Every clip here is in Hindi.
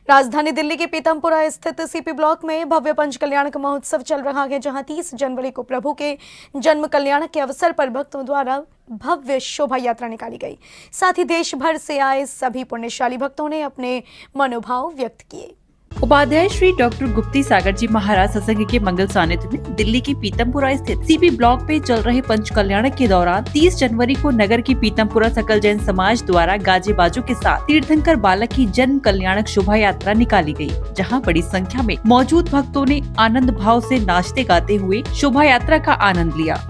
राजधानी दिल्ली के पीतमपुरा स्थित सीपी ब्लॉक में भव्य पंच कल्याणक महोत्सव चल रहा है, जहां 30 जनवरी को प्रभु के जन्म कल्याणक के अवसर पर भक्तों द्वारा भव्य शोभा यात्रा निकाली गई। साथ ही देश भर से आए सभी पुण्यशाली भक्तों ने अपने मनोभाव व्यक्त किए। उपाध्याय श्री डॉक्टर गुप्ती सागर जी महाराज सत्संग के मंगल सानिध्य में दिल्ली के पीतमपुरा स्थित सीपी ब्लॉक पे चल रहे पंच कल्याणक के दौरान 30 जनवरी को नगर की पीतमपुरा सकल जैन समाज द्वारा गाजे बाजों के साथ तीर्थंकर बालक की जन्म कल्याणक शोभा यात्रा निकाली गई, जहां बड़ी संख्या में मौजूद भक्तों ने आनंद भाव से नाचते गाते हुए शोभा यात्रा का आनंद लिया।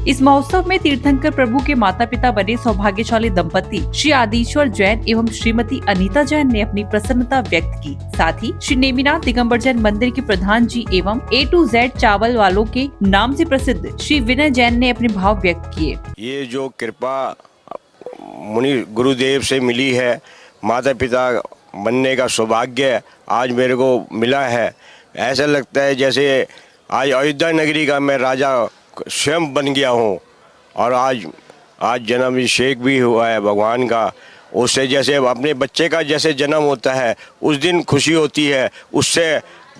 इस महोत्सव में तीर्थंकर प्रभु के माता पिता बने सौभाग्यशाली दंपति श्री आदिश्वर जैन एवं श्रीमती अनीता जैन ने अपनी प्रसन्नता व्यक्त की। साथ ही श्री नेमिनाथ दिगंबर जैन मंदिर के प्रधान जी एवं A to Z चावल वालों के नाम से प्रसिद्ध श्री विनय जैन ने अपने भाव व्यक्त किए। ये जो कृपा मुनि गुरुदेव से मिली है, माता पिता बनने का सौभाग्य आज मेरे को मिला है। ऐसा लगता है जैसे आज अयोध्या नगरी का मैं राजा स्वयं बन गया हूँ और आज जन्माभिषेक भी हुआ है भगवान का। उससे जैसे अपने बच्चे का जैसे जन्म होता है उस दिन खुशी होती है, उससे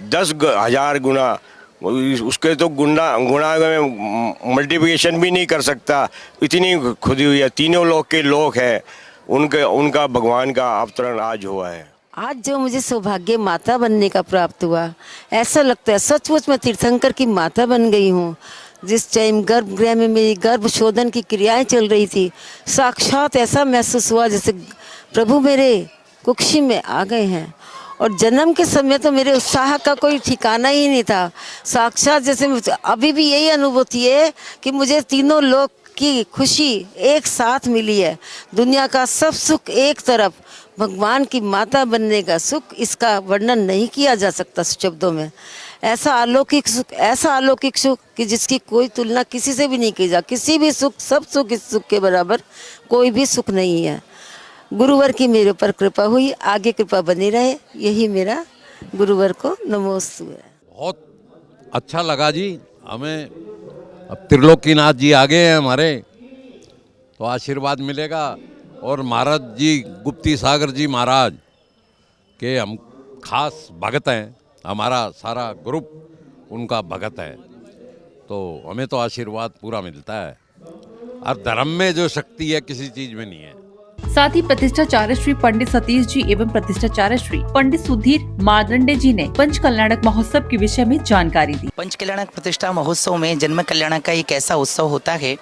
10,000 गुना उसके तो गुना में मल्टीप्लिकेशन भी नहीं कर सकता, इतनी खुदी हुई है। तीनों लोक के लोग हैं, उनका भगवान का अवतरण आज हुआ है। आज जो मुझे सौभाग्य माता बनने का प्राप्त हुआ, ऐसा लगता है सचमुच मैं तीर्थंकर की माता बन गई हूँ। जिस टाइम गर्भगृह में मेरी गर्भ शोधन की क्रियाएं चल रही थी, साक्षात ऐसा महसूस हुआ जैसे प्रभु मेरे कुक्षी में आ गए हैं। और जन्म के समय तो मेरे उत्साह का कोई ठिकाना ही नहीं था। साक्षात जैसे अभी भी यही अनुभूति है कि मुझे तीनों लोक की खुशी एक साथ मिली है। दुनिया का सब सुख एक तरफ, भगवान की माता बनने का सुख, इसका वर्णन नहीं किया जा सकता शब्दों में। ऐसा अलौकिक सुख कि जिसकी कोई तुलना किसी से भी नहीं की जा। किसी भी सुख, सब सुख इस सुख के बराबर कोई भी सुख नहीं है। गुरुवर की मेरे ऊपर कृपा हुई, आगे कृपा बनी रहे, यही मेरा गुरुवर को नमोस्तु है। बहुत अच्छा लगा जी हमें। अब त्रिलोकीनाथ जी आ गए हैं हमारे, तो आशीर्वाद मिलेगा। और महाराज जी गुप्ती सागर जी महाराज के हम खास भगत हैं, हमारा सारा ग्रुप उनका भगत है, तो हमें तो आशीर्वाद पूरा मिलता है। और धर्म में जो शक्ति है किसी चीज में नहीं है। साथ ही प्रतिष्ठाचार्य श्री पंडित सतीश जी एवं प्रतिष्ठाचार्य श्री पंडित सुधीर मारदंडे जी ने पंच कल्याणक महोत्सव के विषय में जानकारी दी। पंच कल्याणक प्रतिष्ठा महोत्सव में जन्म कल्याणक का एक ऐसा उत्सव होता है,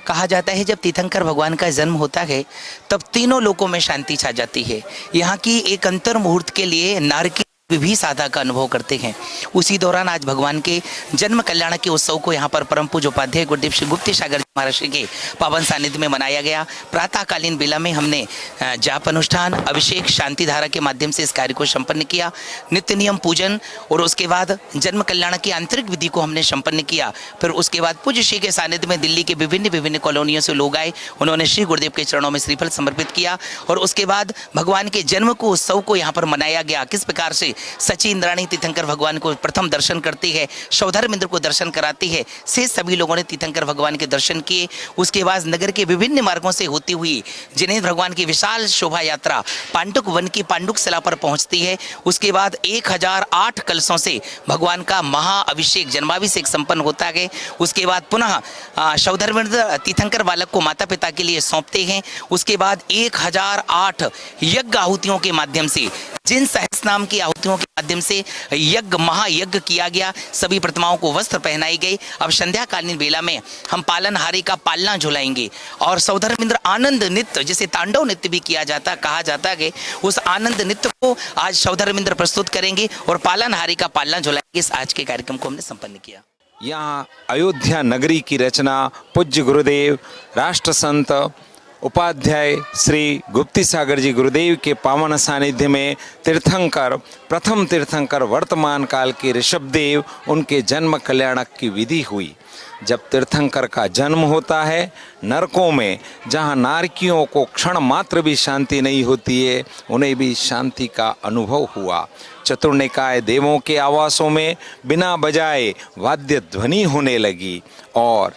कहा जाता है जब तीर्थंकर भगवान का जन्म होता है तब तीनों लोकों में शांति छा जाती है। यहाँ की एक अंतर मुहूर्त के लिए नारकी भी साधा का अनुभव करते हैं। उसी दौरान आज भगवान के जन्म कल्याण के उत्सव को यहाँ पर परम पूज्य उपाध्याय गुरुदेव श्री गुप्ती सागर महाराज के पावन सानिध्य में मनाया गया। प्रातःकालीन बेला में हमने जाप अनुष्ठान, अभिषेक, शांति धारा के माध्यम से इस कार्य को संपन्न किया। नित्य नियम पूजन और उसके बाद जन्म कल्याण की आंतरिक विधि को हमने संपन्न किया। फिर उसके बाद पूज्य श्री के सानिध्य में दिल्ली के विभिन्न कॉलोनियों से लोग आए, उन्होंने श्री गुरुदेव के चरणों में श्रीफल समर्पित किया। और उसके बाद भगवान के जन्म को उत्सव को यहाँ पर मनाया गया। किस प्रकार से सची इंद्राणी तीर्थंकर भगवान को प्रथम दर्शन करती है, सौधर्मेंद्र को दर्शन कराती है, से सभी लोगों ने तीर्थंकर भगवान के दर्शन किए। उसके बाद नगर के विभिन्न मार्गों से होती हुई जिनेन्द्र भगवान की विशाल शोभा यात्रा पांडुक वन की पांडुक शिला पर पहुंचती है। उसके बाद 1008 कलशों से भगवान का महाअभिषेक, जन्माभिषेक संपन्न होता है। उसके बाद पुनः सौधर्मेंद्र तीर्थंकर बालक को माता पिता के लिए सौंपते हैं। उसके बाद 1008 यज्ञ आहुतियों के माध्यम से, जिन सहस्रनाम की आहुतियों के माध्यम से यज्ञ महायज्ञ किया गया। सभी प्रतिमाओं को वस्त्र पहनाई गई। अब संध्याकालीन बेला में हम पालनहारी का पालना झुलाएंगे और सौधर्मेंद्र आनंद नृत्य, जिसे तांडव नृत्य भी किया जाता कहा जाता है, उस आनंद नृत्य को आज सौधर्मेंद्र प्रस्तुत करेंगे और पालनहारी का पालना झुलाएंगे। इस आज के कार्यक्रम को हमने संपन्न किया। यहाँ अयोध्या नगरी की रचना पूज्य गुरुदेव राष्ट्र संत उपाध्याय श्री गुप्ती सागर जी गुरुदेव के पावन सानिध्य में तीर्थंकर, प्रथम तीर्थंकर वर्तमान काल के ऋषभदेव, उनके जन्म कल्याणक की विधि हुई। जब तीर्थंकर का जन्म होता है, नरकों में जहाँ नारकियों को क्षण मात्र भी शांति नहीं होती है, उन्हें भी शांति का अनुभव हुआ। चतुर्निकाय देवों के आवासों में बिना बजाए वाद्य ध्वनि होने लगी और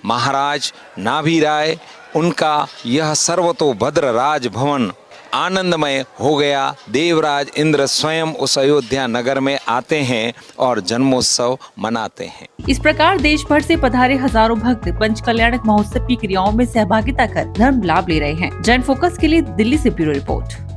महाराज नाभि राय उनका यह सर्वतोभद्र राजभवन आनंदमय हो गया। देवराज इंद्र स्वयं उस अयोध्या नगर में आते हैं और जन्मोत्सव मनाते हैं। इस प्रकार देश भर से पधारे हजारों भक्त पंचकल्याणक महोत्सव की क्रियाओं में सहभागिता कर धर्म लाभ ले रहे हैं। जन फोकस के लिए दिल्ली से ब्यूरो रिपोर्ट।